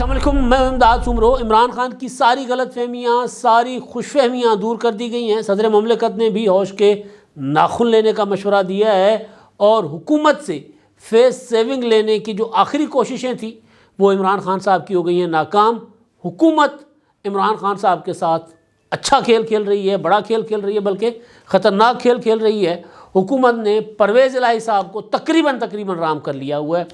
السلام علیکم، میں امداد سمرو۔ عمران خان کی ساری غلط فہمیاں، ساری خوش فہمیاں دور کر دی گئی ہیں۔ صدر مملکت نے بھی ہوش کے ناخن لینے کا مشورہ دیا ہے اور حکومت سے فیس سیونگ لینے کی جو آخری کوششیں تھیں وہ عمران خان صاحب کی ہو گئی ہیں ناکام۔ حکومت عمران خان صاحب کے ساتھ اچھا کھیل کھیل رہی ہے، بڑا کھیل کھیل رہی ہے، بلکہ خطرناک کھیل کھیل رہی ہے۔ حکومت نے پرویز الہی صاحب کو تقریباً رام کر لیا ہوا ہے۔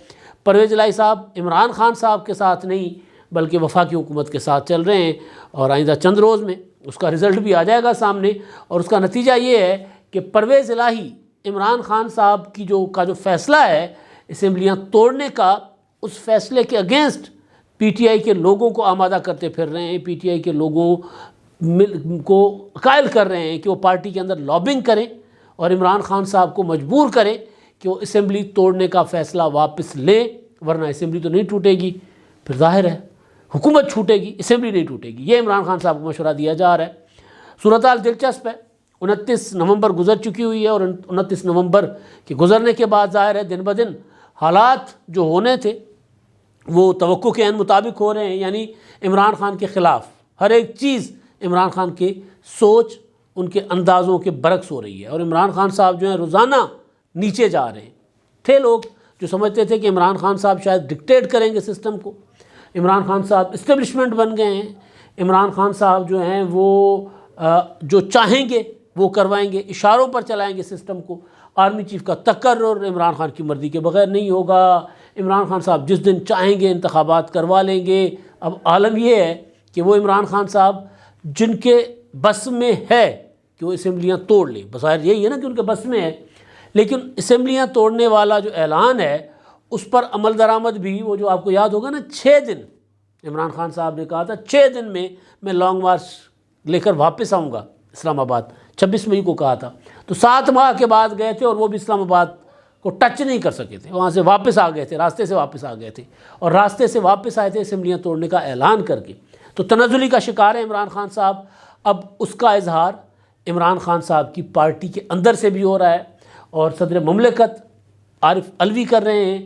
پرویز الہی صاحب عمران خان صاحب کے ساتھ نہیں بلکہ وفاقی حکومت کے ساتھ چل رہے ہیں، اور آئندہ چند روز میں اس کا رزلٹ بھی آ جائے گا سامنے، اور اس کا نتیجہ یہ ہے کہ پرویز الہی عمران خان صاحب کی جو فیصلہ ہے اسمبلیاں توڑنے کا، اس فیصلے کے اگینسٹ پی ٹی آئی کے لوگوں کو آمادہ کرتے پھر رہے ہیں۔ پی ٹی آئی کے لوگوں کو قائل کر رہے ہیں کہ وہ پارٹی کے اندر لابنگ کریں اور عمران خان صاحب کو مجبور کریں کہ وہ اسمبلی توڑنے کا فیصلہ واپس لیں، ورنہ اسمبلی تو نہیں ٹوٹے گی، پھر ظاہر ہے حکومت چھوٹے گی، اسمبلی نہیں ٹوٹے گی۔ یہ عمران خان صاحب کو مشورہ دیا جا رہا ہے۔ صورتحال دلچسپ ہے۔ 29 نومبر گزر چکی ہوئی ہے، اور 29 نومبر کے گزرنے کے بعد ظاہر ہے دن بدن حالات جو ہونے تھے وہ توقع کے عین مطابق ہو رہے ہیں، یعنی عمران خان کے خلاف ہر ایک چیز عمران خان کے سوچ، ان کے اندازوں کے برعکس ہو رہی ہے، اور عمران خان صاحب جو ہیں روزانہ نیچے جا رہے ہیں۔ تھے لوگ جو سمجھتے تھے کہ عمران خان صاحب شاید ڈکٹیٹ کریں گے سسٹم کو، عمران خان صاحب اسٹیبلشمنٹ بن گئے ہیں، عمران خان صاحب جو ہیں وہ جو چاہیں گے وہ کروائیں گے، اشاروں پر چلائیں گے سسٹم کو۔ آرمی چیف کا تقرر عمران خان کی مرضی کے بغیر نہیں ہوگا، عمران خان صاحب جس دن چاہیں گے انتخابات کروا لیں گے۔ اب عالم یہ ہے کہ وہ عمران خان صاحب جن کے بس میں ہے کہ وہ اسمبلیاں توڑ لیں، بظاہر یہی ہے نا کہ ان کے بس میں ہے، لیکن اسمبلیاں توڑنے والا جو اعلان ہے اس پر عمل درآمد بھی، وہ جو آپ کو یاد ہوگا نا 6 دن عمران خان صاحب نے کہا تھا 6 دن میں لانگ مارچ لے کر واپس آؤں گا اسلام آباد، 26 مئی کو کہا تھا، تو 7 ماہ کے بعد گئے تھے اور وہ بھی اسلام آباد کو ٹچ نہیں کر سکے تھے، وہاں سے واپس آ گئے تھے، راستے سے واپس آ گئے تھے، اور راستے سے واپس آئے تھے اسمبلیاں توڑنے کا اعلان کر کے۔ تو تنزلی کا شکار ہے عمران خان صاحب۔ اب اس کا اظہار عمران خان صاحب کی پارٹی کے اندر سے بھی ہو رہا ہے، اور صدر مملکت عارف علوی کر رہے ہیں،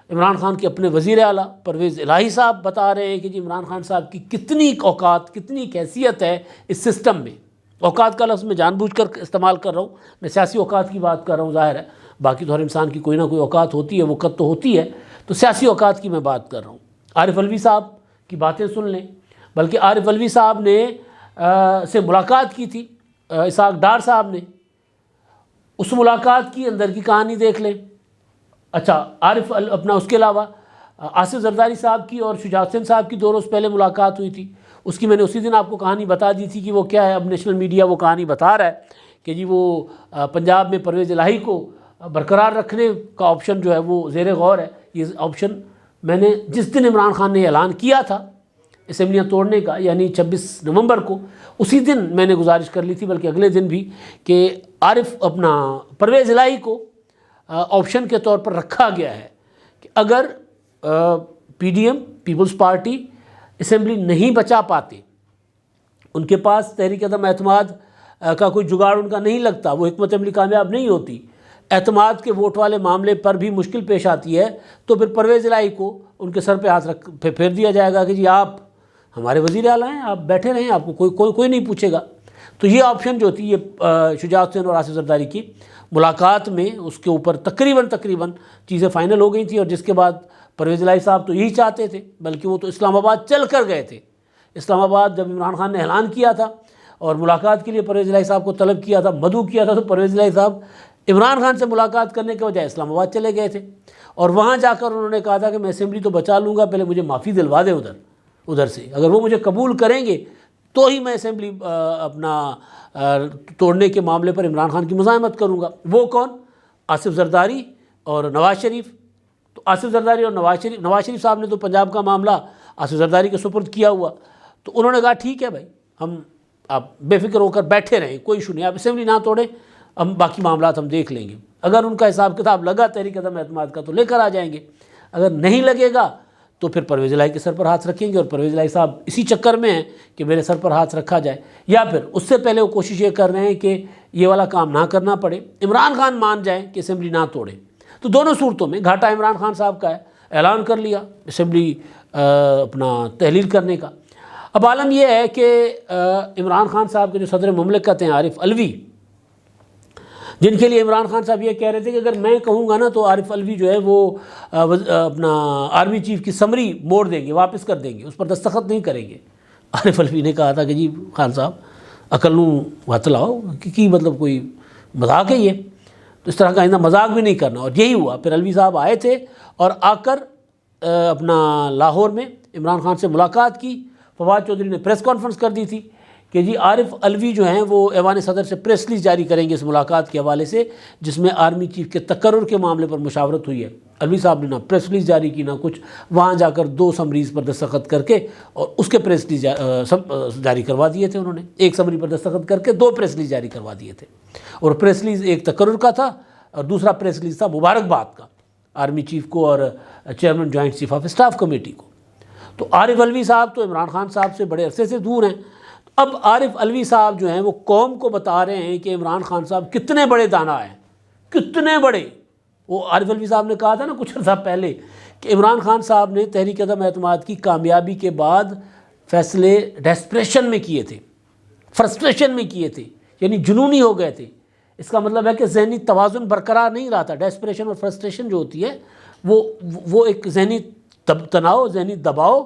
عمران خان کے اپنے وزیر اعلیٰ پرویز الہی صاحب بتا رہے ہیں کہ جی عمران خان صاحب کی کتنی اوقات، کتنی حیثیت ہے اس سسٹم میں۔ اوقات کا لفظ میں جان بوجھ کر استعمال کر رہا ہوں، میں سیاسی اوقات کی بات کر رہا ہوں، ظاہر ہے باقی تو ہر انسان کی کوئی نہ کوئی اوقات ہوتی ہے، وقت تو ہوتی ہے، تو سیاسی اوقات کی میں بات کر رہا ہوں۔ عارف علوی صاحب کی باتیں سن لیں، بلکہ عارف علوی صاحب نے سے ملاقات کی تھی اسحاق ڈار صاحب نے، اس ملاقات کی اندر کی کہانی دیکھ لیں۔ اچھا، عارف اپنا اس کے علاوہ آصف زرداری صاحب کی اور شجاعت حسین صاحب کی 2 روز پہلے ملاقات ہوئی تھی، اس کی میں نے اسی دن آپ کو کہانی بتا دی تھی کہ وہ کیا ہے۔ اب نیشنل میڈیا وہ کہانی بتا رہا ہے کہ جی وہ پنجاب میں پرویز الہی کو برقرار رکھنے کا آپشن جو ہے وہ زیر غور ہے۔ یہ آپشن میں نے جس دن عمران خان نے اعلان کیا تھا اسمبلیاں توڑنے کا، یعنی 26 نومبر کو، اسی دن میں نے گزارش کر لی تھی، بلکہ اگلے دن بھی، کہ عارف اپنا پرویز الہی کو آپشن کے طور پر رکھا گیا ہے کہ اگر پی ڈی ایم پیپلز پارٹی اسمبلی نہیں بچا پاتے، ان کے پاس تحریک عدم اعتماد کا کوئی جگاڑ ان کا نہیں لگتا، وہ حکمت عملی کامیاب نہیں ہوتی، اعتماد کے ووٹ والے معاملے پر بھی مشکل پیش آتی ہے، تو پھر پرویز الہی کو ان کے سر پہ ہاتھ پھیر دیا جائے گا کہ جی آپ ہمارے وزیر اعلیٰ ہیں، آپ بیٹھے رہیں، آپ کو کوئی نہیں پوچھے گا۔ تو یہ آپشن جو تھی، یہ شجاعت حسین اور آصف زرداری کی ملاقات میں اس کے اوپر تقریباً چیزیں فائنل ہو گئی تھیں، اور جس کے بعد پرویز الہی صاحب تو یہی چاہتے تھے، بلکہ وہ تو اسلام آباد چل کر گئے تھے۔ اسلام آباد جب عمران خان نے اعلان کیا تھا اور ملاقات کے لیے پرویز الہی صاحب کو طلب کیا تھا، مدعو کیا تھا، تو پرویز الہی صاحب عمران خان سے ملاقات کرنے کے بجائے اسلام آباد چلے گئے تھے، اور وہاں جا کر انہوں نے کہا تھا کہ میں اسمبلی تو بچا لوں گا، پہلے مجھے معافی دلوا دیں ادھر سے، اگر وہ مجھے قبول کریں گے تو ہی میں اسمبلی اپنا توڑنے کے معاملے پر عمران خان کی مزاحمت کروں گا۔ وہ کون؟ آصف زرداری اور نواز شریف۔ تو آصف زرداری اور نواز شریف صاحب نے تو پنجاب کا معاملہ آصف زرداری کے سپرد کیا ہوا، تو انہوں نے کہا ٹھیک ہے بھائی، آپ بے فکر ہو کر بیٹھے رہیں، کوئی ایشو نہیں، آپ اسمبلی نہ توڑیں، ہم باقی معاملات ہم دیکھ لیں گے۔ اگر ان کا حساب کتاب لگا تحریک عدم اعتماد کا تو لے کر آ جائیں گے، اگر نہیں لگے گا تو پھر پرویز الہی کے سر پر ہاتھ رکھیں گے، اور پرویز الہی صاحب اسی چکر میں ہیں کہ میرے سر پر ہاتھ رکھا جائے، یا پھر اس سے پہلے وہ کوشش یہ کر رہے ہیں کہ یہ والا کام نہ کرنا پڑے، عمران خان مان جائیں کہ اسمبلی نہ توڑیں۔ تو دونوں صورتوں میں گھاٹا عمران خان صاحب کا ہے، اعلان کر لیا اسمبلی اپنا تحلیل کرنے کا۔ اب عالم یہ ہے کہ عمران خان صاحب کے جو صدر مملکت ہیں عارف علوی، جن کے لیے عمران خان صاحب یہ کہہ رہے تھے کہ اگر میں کہوں گا نا تو عارف علوی جو ہے وہ اپنا آرمی چیف کی سمری موڑ دیں گے، واپس کر دیں گے، اس پر دستخط نہیں کریں گے۔ عارف علوی نے کہا تھا کہ جی خان صاحب عقل نوں ہتھ لاؤ، کہ مطلب کوئی مذاق ہے یہ، تو اس طرح کا آئندہ مذاق بھی نہیں کرنا۔ اور یہی ہوا، پھر علوی صاحب آئے تھے اور آ کر اپنا لاہور میں عمران خان سے ملاقات کی۔ فواد چودھری نے پریس کانفرنس کر دی تھی کہ جی عارف علوی جو ہیں وہ ایوان صدر سے پریس ریلیز جاری کریں گے اس ملاقات کے حوالے سے، جس میں آرمی چیف کے تقرر کے معاملے پر مشاورت ہوئی ہے۔ علوی صاحب نے نہ پریس ریلیز جاری کی نہ کچھ، وہاں جا کر 2 سمریز پر دستخط کر کے اور اس کے پریس ریلیز جاری کروا دیے تھے انہوں نے، 1 سمری پر دستخط کر کے 2 پریس ریلیز جاری کروا دیے تھے۔ اور پریس ریلیز ایک تقرر کا تھا اور دوسرا پریس ریلیز تھا مبارکباد کا، آرمی چیف کو اور chairman joint chief of staff committee کو۔ تو عارف علوی صاحب تو عمران خان صاحب سے بڑے عرصے سے دور ہیں۔ اب عارف علوی صاحب جو ہیں وہ قوم کو بتا رہے ہیں کہ عمران خان صاحب کتنے بڑے دانا ہیں، کتنے بڑے۔ وہ عارف علوی صاحب نے کہا تھا نا کچھ عرصہ پہلے کہ عمران خان صاحب نے تحریک عدم اعتماد کی کامیابی کے بعد فیصلے ڈیسپریشن میں کیے تھے، فرسٹریشن میں کیے تھے، یعنی جنونی ہو گئے تھے۔ اس کا مطلب ہے کہ ذہنی توازن برقرار نہیں رہا تھا۔ ڈیسپریشن اور فرسٹریشن جو ہوتی ہے وہ ایک ذہنی تناؤ، ذہنی دباؤ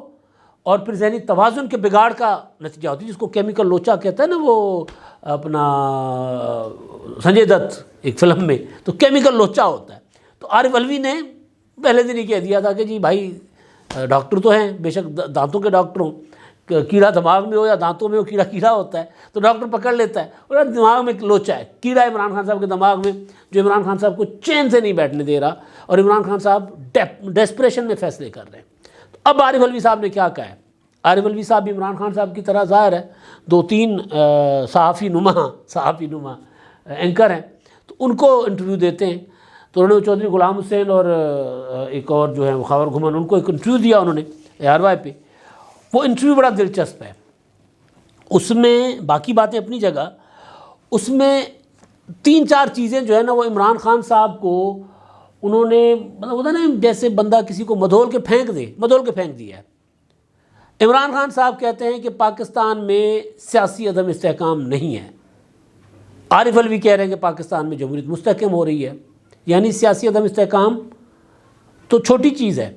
اور پھر ذہنی توازن کے بگاڑ کا نتیجہ ہوتی ہے، جس کو کیمیکل لوچا کہتا ہے نا وہ اپنا سنجے دت ایک فلم میں، تو کیمیکل لوچا ہوتا ہے۔ تو عارف علوی نے پہلے دن ہی کہہ دیا تھا کہ جی بھائی ڈاکٹر تو ہیں، بے شک دانتوں کے ڈاکٹر ہوں، کیڑا دماغ میں ہو یا دانتوں میں ہو، کیڑا ہوتا ہے تو ڈاکٹر پکڑ لیتا ہے، اور دماغ میں لوچا ہے، کیڑا عمران خان صاحب کے دماغ میں جو عمران خان صاحب کو چین سے نہیں بیٹھنے دے رہا، اور عمران خان صاحب ڈیسپریشن میں فیصلے کر رہے ہیں۔ تو اب عارف علوی صاحب نے کیا کہا ہے؟ عارف علوی صاحب بھی عمران خان صاحب کی طرح ظاہر ہے 2-3 صحافی نما اینکر ہیں، تو ان کو انٹرویو دیتے ہیں۔ تو انہوں نے چودھری غلام حسین اور ایک اور جو ہے مخاور گھمن، ان کو ایک انٹرویو دیا انہوں نے ARY پہ۔ وہ انٹرویو بڑا دلچسپ ہے، اس میں باقی باتیں اپنی جگہ، اس میں 3-4 چیزیں جو ہے نا وہ عمران خان صاحب کو انہوں نے مطلب ہوتا نا جیسے بندہ کسی کو مدھول کے پھینک دیا ہے۔ عمران خان صاحب کہتے ہیں کہ پاکستان میں سیاسی عدم استحکام نہیں ہے۔ عارف علوی کہہ رہے ہیں کہ پاکستان میں جمہوریت مستحکم ہو رہی ہے، یعنی سیاسی عدم استحکام تو چھوٹی چیز ہے،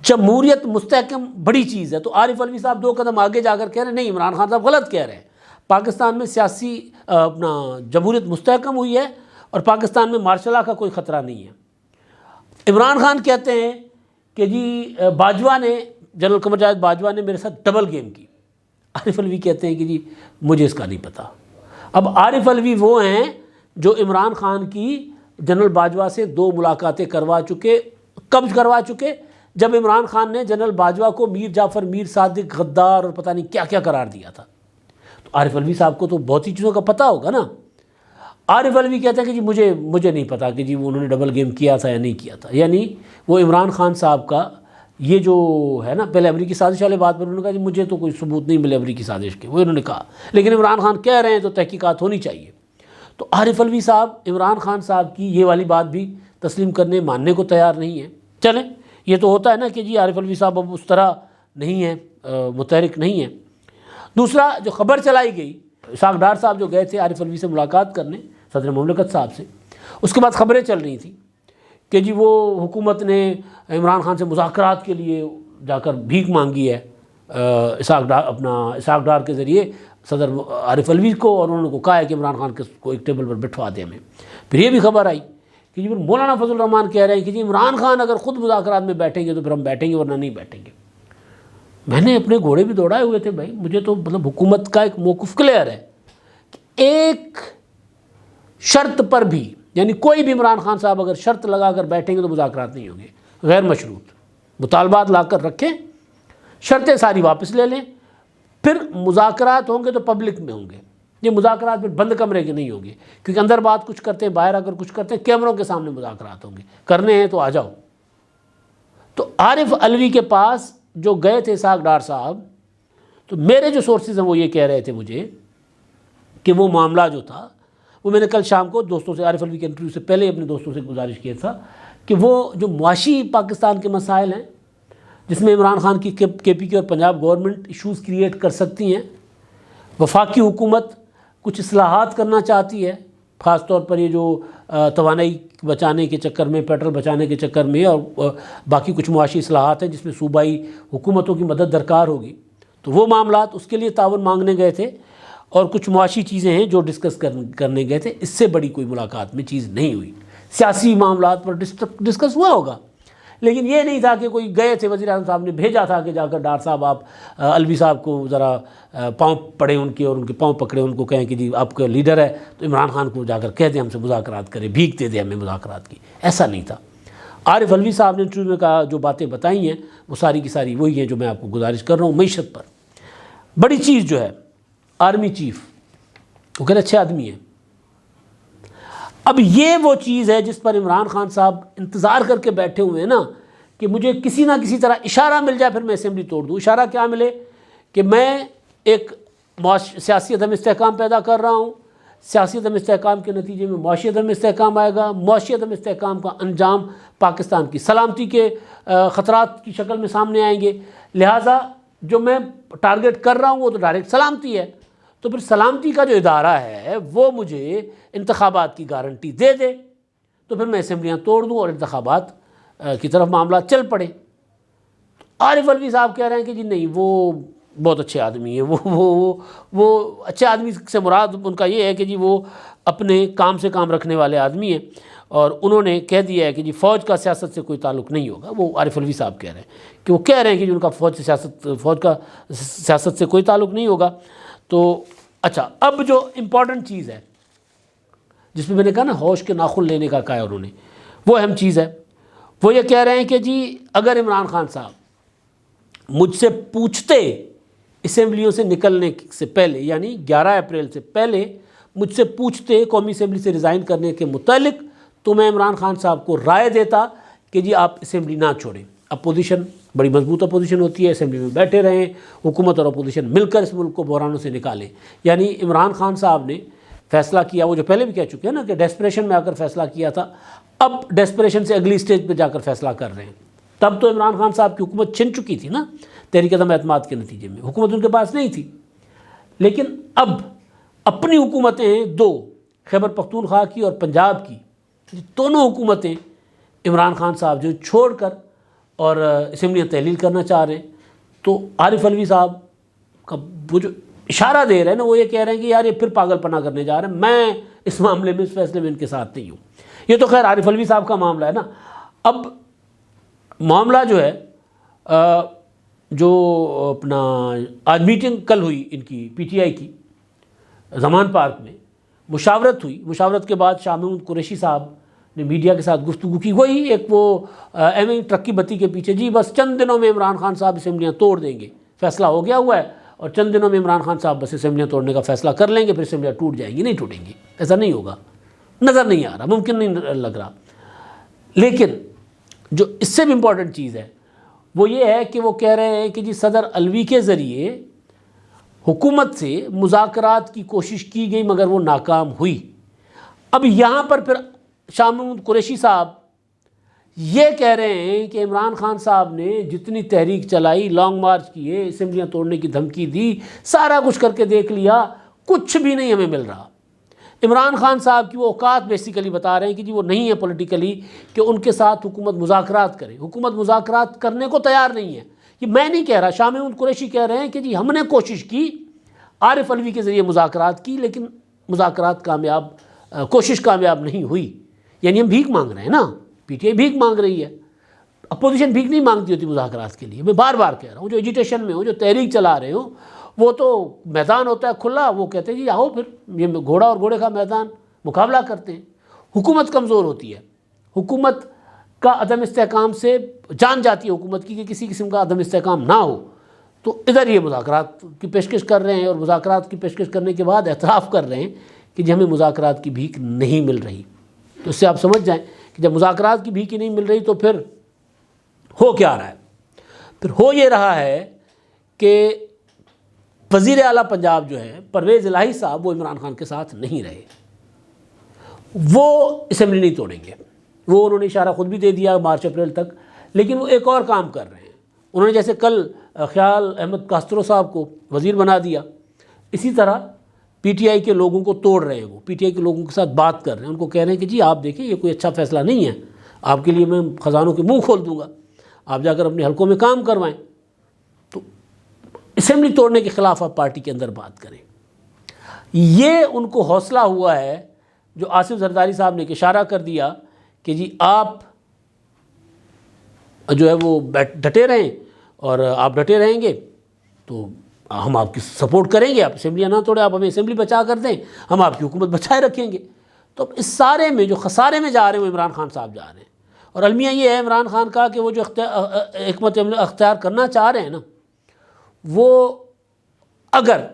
جمہوریت مستحکم بڑی چیز ہے۔ تو عارف علوی صاحب 2 قدم آگے جا کر کہہ رہے ہیں نہیں، عمران خان صاحب غلط کہہ رہے ہیں، پاکستان میں سیاسی جمہوریت مستحکم ہوئی ہے اور پاکستان میں مارشل لا کا کوئی خطرہ نہیں ہے۔ عمران خان کہتے ہیں کہ جی باجوہ نے، جنرل قمر جاوید باجوہ نے میرے ساتھ ڈبل گیم کی۔ عارف علوی کہتے ہیں کہ جی مجھے اس کا نہیں پتہ۔ اب عارف علوی وہ ہیں جو عمران خان کی جنرل باجوہ سے 2 ملاقاتیں کروا چکے۔ کب کروا چکے؟ جب عمران خان نے جنرل باجوہ کو میر جعفر میر صادق غدار اور پتہ نہیں کیا کیا قرار دیا تھا۔ تو عارف علوی صاحب کو تو بہت سی چیزوں کا پتہ ہوگا نا۔ عارف علوی کہتے ہیں کہ جی مجھے نہیں پتہ کہ جی انہوں نے ڈبل گیم کیا تھا یا نہیں کیا تھا، یعنی وہ عمران خان صاحب کا یہ جو ہے نا، پہلے امریکی سازش والے بات پر انہوں نے کہا جی مجھے تو کوئی ثبوت نہیں ملے امریکی سازش کے، وہ انہوں نے کہا، لیکن عمران خان کہہ رہے ہیں تو تحقیقات ہونی چاہیے۔ تو عارف علوی صاحب عمران خان صاحب کی یہ والی بات بھی تسلیم کرنے ماننے کو تیار نہیں ہیں۔ چلیں، یہ تو ہوتا ہے نا کہ جی عارف علوی صاحب اب اس طرح نہیں ہیں، متحرک نہیں ہیں۔ دوسرا جو خبر چلائی گئی، اسحاق ڈار صاحب جو گئے تھے عارف علوی سے ملاقات کرنے صدر مملکت صاحب سے، اس کے بعد خبریں چل رہی تھیں کہ جی وہ حکومت نے عمران خان سے مذاکرات کے لیے جا کر بھیک مانگی ہے اسحاق ڈار کے ذریعے صدر عارف علوی کو، اور انہوں نے کہا ہے کہ عمران خان کو ایک ٹیبل پر بٹھوا دیں ہمیں۔ پھر یہ بھی خبر آئی کہ جی پھر مولانا فضل الرحمان کہہ رہے ہیں کہ جی عمران خان اگر خود مذاکرات میں بیٹھیں گے تو پھر ہم بیٹھیں گے ورنہ نہیں بیٹھیں گے۔ میں نے اپنے گھوڑے بھی دوڑائے ہوئے تھے بھائی، مجھے تو مطلب حکومت کا ایک موقف کلیئر ہے کہ ایک شرط پر بھی، یعنی کوئی بھی عمران خان صاحب اگر شرط لگا کر بیٹھیں گے تو مذاکرات نہیں ہوں گے، غیر مشروط مطالبات لا کر رکھیں، شرطیں ساری واپس لے لیں، پھر مذاکرات ہوں گے تو پبلک میں ہوں گے۔ یہ مذاکرات پھر بند کمرے کے نہیں ہوں گے، کیونکہ اندر بات کچھ کرتے ہیں، باہر اگر کچھ کرتے ہیں، کیمروں کے سامنے مذاکرات ہوں گے، کرنے ہیں تو آ جاؤ۔ تو عارف علوی کے پاس جو گئے تھے اسحاق ڈار صاحب، تو میرے جو سورسز ہیں وہ یہ کہہ رہے تھے مجھے کہ وہ معاملہ جو تھا وہ میں نے کل شام کو دوستوں سے، عارف علوی کے انٹرویو سے پہلے اپنے دوستوں سے گزارش کیا تھا کہ وہ جو معاشی پاکستان کے مسائل ہیں، جس میں عمران خان کی کے پی کے اور پنجاب گورنمنٹ ایشوز کریٹ کر سکتی ہیں. وفاقی حکومت کچھ اصلاحات کرنا چاہتی ہے، خاص طور پر یہ جو توانائی بچانے کے چکر میں، پیٹرول بچانے کے چکر میں، اور باقی کچھ معاشی اصلاحات ہیں جس میں صوبائی حکومتوں کی مدد درکار ہوگی. تو وہ معاملات اس کے لیے تعاون مانگنے گئے تھے، اور کچھ معاشی چیزیں ہیں جو ڈسکس کرنے گئے تھے. اس سے بڑی کوئی ملاقات میں چیز نہیں ہوئی. سیاسی معاملات پر ڈسکس ہوا ہوگا، لیکن یہ نہیں تھا کہ کوئی گئے تھے، وزیر اعظم صاحب نے بھیجا تھا کہ جا کر ڈار صاحب آپ الوی صاحب کو ذرا پاؤں پڑے ان کے، اور ان کے پاؤں پکڑے، ان کو کہیں کہ جی آپ کا لیڈر ہے تو عمران خان کو جا کر کہہ دیں ہم سے مذاکرات کرے، بھیک دے دیں ہمیں مذاکرات کی. ایسا نہیں تھا. عارف الوی صاحب نے انٹرویو میں کہا، جو باتیں بتائی ہیں وہ ساری کی ساری وہی ہیں جو میں آپ کو گزارش کر رہا ہوں. معیشت پر بڑی چیز جو ہے، آرمی چیف وہ کہہ رہے اچھے آدمی ہیں. اب یہ وہ چیز ہے جس پر عمران خان صاحب انتظار کر کے بیٹھے ہوئے ہیں نا، کہ مجھے کسی نہ کسی طرح اشارہ مل جائے پھر میں اسمبلی توڑ دوں. اشارہ کیا ملے؟ کہ میں ایک سیاسی عدم استحکام پیدا کر رہا ہوں، سیاسی عدم استحکام کے نتیجے میں معاشی عدم استحکام آئے گا، معاشی عدم استحکام کا انجام پاکستان کی سلامتی کے خطرات کی شکل میں سامنے آئیں گے. لہٰذا جو میں ٹارگٹ کر رہا ہوں وہ تو ڈائریکٹ سلامتی ہے. تو پھر سلامتی کا جو ادارہ ہے وہ مجھے انتخابات کی گارنٹی دے دے، تو پھر میں اسمبلیاں توڑ دوں اور انتخابات کی طرف معاملات چل پڑے. عارف الوی صاحب کہہ رہے ہیں کہ جی نہیں، وہ بہت اچھے آدمی ہیں. وہ اچھے آدمی سے مراد ان کا یہ ہے کہ جی وہ اپنے کام سے کام رکھنے والے آدمی ہیں، اور انہوں نے کہہ دیا ہے کہ جی فوج کا سیاست سے کوئی تعلق نہیں ہوگا. وہ عارف الوی صاحب کہہ رہے ہیں کہ وہ کہہ رہے ہیں کہ جی ان کا فوج کا سیاست سے کوئی تعلق نہیں ہوگا. تو اچھا، اب جو امپورٹنٹ چیز ہے جس میں نے کہا نا ہوش کے ناخن لینے کا کہا ہے انہوں نے، وہ اہم چیز ہے. وہ یہ کہہ رہے ہیں کہ جی اگر عمران خان صاحب مجھ سے پوچھتے اسمبلیوں سے نکلنے سے پہلے، یعنی 11 اپریل سے پہلے مجھ سے پوچھتے قومی اسمبلی سے ریزائن کرنے کے متعلق، تو میں عمران خان صاحب کو رائے دیتا کہ جی آپ اسمبلی نہ چھوڑیں. اپوزیشن بڑی مضبوط اپوزیشن ہوتی ہے، اسمبلی میں بیٹھے رہیں، حکومت اور اپوزیشن مل کر اس ملک کو بحرانوں سے نکالیں. یعنی عمران خان صاحب نے فیصلہ کیا، وہ جو پہلے بھی کہہ چکے ہیں نا کہ ڈیسپریشن میں آ کر فیصلہ کیا تھا، اب ڈیسپریشن سے اگلی سٹیج پہ جا کر فیصلہ کر رہے ہیں. تب تو عمران خان صاحب کی حکومت چھن چکی تھی نا تحریک عدم اعتماد کے نتیجے میں، حکومت ان کے پاس نہیں تھی. لیکن اب اپنی حکومتیں ہیں دو، خیبر پختونخوا کی اور پنجاب کی، دونوں حکومتیں عمران خان صاحب جو چھوڑ کر اور اسمبلیاں تحلیل کرنا چاہ رہے ہیں. تو عارف الوی صاحب کا وہ جو اشارہ دے رہے ہیں نا، وہ یہ کہہ رہے ہیں کہ یار یہ پھر پاگل پنا کرنے جا رہے ہیں، میں اس معاملے میں، اس فیصلے میں ان کے ساتھ نہیں ہوں. یہ تو خیر عارف الوی صاحب کا معاملہ ہے نا. اب معاملہ جو ہے جو اپنا آج میٹنگ کل ہوئی ان کی پی ٹی آئی کی زمان پارک میں، مشاورت ہوئی. مشاورت کے بعد شاہ محمود قریشی صاحب نے میڈیا کے ساتھ گفتگو کی. وہی ایک وہ ایم ٹرک کی بتی کے پیچھے، جی بس چند دنوں میں عمران خان صاحب اسمبلیاں توڑ دیں گے، فیصلہ ہو گیا ہوا ہے، اور چند دنوں میں عمران خان صاحب بس اسمبلیاں توڑنے کا فیصلہ کر لیں گے، پھر اسمبلیاں ٹوٹ جائیں گی. نہیں ٹوٹیں گی، ایسا نہیں ہوگا، نظر نہیں آ رہا، ممکن نہیں لگ رہا. لیکن جو اس سے بھی امپورٹنٹ چیز ہے وہ یہ ہے کہ وہ کہہ رہے ہیں کہ جی صدر الوی کے ذریعے حکومت سے مذاکرات کی کوشش کی گئی مگر وہ ناکام ہوئی. اب یہاں پر پھر شاہ محمود قریشی صاحب یہ کہہ رہے ہیں کہ عمران خان صاحب نے جتنی تحریک چلائی، لانگ مارچ کیے، اسمبلیاں توڑنے کی دھمکی دی، سارا کچھ کر کے دیکھ لیا، کچھ بھی نہیں ہمیں مل رہا. عمران خان صاحب کی وہ اوقات بیسیکلی بتا رہے ہیں کہ جی وہ نہیں ہے پولیٹیکلی کہ ان کے ساتھ حکومت مذاکرات کرے. حکومت مذاکرات کرنے کو تیار نہیں ہے. یہ میں نہیں کہہ رہا، شاہ محمود قریشی کہہ رہے ہیں کہ جی ہم نے کوشش کی، عارف الوی کے ذریعے مذاکرات کی، لیکن مذاکرات کوشش کامیاب نہیں ہوئی. یعنی ہم بھیک مانگ رہے ہیں نا، پی ٹی آئی بھیک مانگ رہی ہے. اپوزیشن بھیک نہیں مانگتی ہوتی مذاکرات کے لیے. میں بار بار کہہ رہا ہوں، جو ایجیٹیشن میں ہوں، جو تحریک چلا رہے ہوں، وہ تو میدان ہوتا ہے کھلا، وہ کہتے ہیں جی آؤ پھر یہ گھوڑا اور گھوڑے کا میدان، مقابلہ کرتے ہیں. حکومت کمزور ہوتی ہے، حکومت کا عدم استحکام سے جان جاتی ہے حکومت کی کہ کسی قسم کا عدم استحکام نہ ہو. تو ادھر یہ مذاکرات کی پیشکش کر رہے ہیں، اور مذاکرات کی پیشکش کرنے کے بعد اعتراف کر رہے ہیں کہ جی ہمیں مذاکرات کی بھیک نہیں مل رہی. تو اس سے آپ سمجھ جائیں کہ جب مذاکرات کی بھیک ہی نہیں مل رہی تو پھر ہو کیا رہا ہے؟ پھر ہو یہ رہا ہے کہ وزیر اعلیٰ پنجاب جو ہے پرویز الہی صاحب، وہ عمران خان کے ساتھ نہیں رہے. وہ اسمبلی نہیں توڑیں گے، وہ انہوں نے اشارہ خود بھی دے دیا مارچ اپریل تک. لیکن وہ ایک اور کام کر رہے ہیں، انہوں نے جیسے کل خیال احمد کاسترو صاحب کو وزیر بنا دیا، اسی طرح پی ٹی آئی کے لوگوں کو توڑ رہے ہیں، وہ پی ٹی آئی کے لوگوں کے ساتھ بات کر رہے ہیں، ان کو کہہ رہے ہیں کہ جی آپ دیکھیں یہ کوئی اچھا فیصلہ نہیں ہے، آپ کے لیے میں خزانوں کے منہ کھول دوں گا، آپ جا کر اپنے حلقوں میں کام کروائیں۔ تو اسمبلی توڑنے کے خلاف آپ پارٹی کے اندر بات کریں۔ یہ ان کو حوصلہ ہوا ہے جو آصف زرداری صاحب نے اشارہ کر دیا کہ جی آپ جو ہے وہ ڈٹے رہیں، اور آپ ڈٹے رہیں گے تو ہم آپ کی سپورٹ کریں گے، آپ اسمبلیاں نہ توڑیں، آپ ہمیں اسمبلی بچا کر دیں، ہم آپ کی حکومت بچائے رکھیں گے۔ تو اس سارے میں جو خسارے میں جا رہے ہیں وہ عمران خان صاحب جا رہے ہیں، اور المیہ یہ ہے عمران خان کا کہ وہ جو حکمت عملی اختیار کرنا چاہ رہے ہیں نا، وہ اگر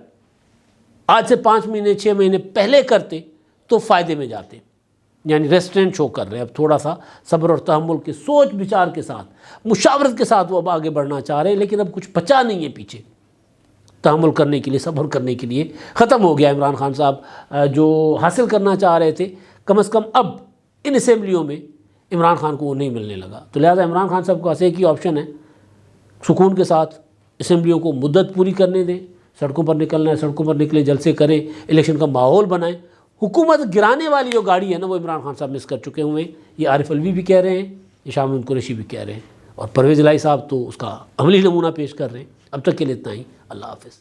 آج سے 5 مہینے 6 مہینے پہلے کرتے تو فائدے میں جاتے، یعنی ریسٹرینٹ شو کر رہے ہیں، اب تھوڑا سا صبر اور تحمل کے سوچ بچار کے ساتھ مشاورت کے ساتھ وہ اب آگے بڑھنا چاہ رہے ہیں، لیکن اب کچھ بچا نہیں ہے پیچھے تحمل کرنے کے لیے، صبر کرنے کے لیے ختم ہو گیا۔ عمران خان صاحب جو حاصل کرنا چاہ رہے تھے کم از کم اب ان اسمبلیوں میں عمران خان کو وہ نہیں ملنے لگا، تو لہٰذا عمران خان صاحب کے پاس ایک ہی آپشن ہے، سکون کے ساتھ اسمبلیوں کو مدت پوری کرنے دیں، سڑکوں پر نکلنا ہے سڑکوں پر نکلیں، جلسے کریں، الیکشن کا ماحول بنائیں۔ حکومت گرانے والی جو گاڑی ہے نا وہ عمران خان صاحب مس کر چکے ہوئے ہیں، یہ عارف الوی بھی کہہ رہے ہیں، یہ شاہ محمود قریشی بھی کہہ رہے ہیں، اور پرویز الہی صاحب تو اس کا عملی نمونہ پیش کر رہے ہیں۔ اب تک کے لیے اتنا ہی، اللہ حافظ۔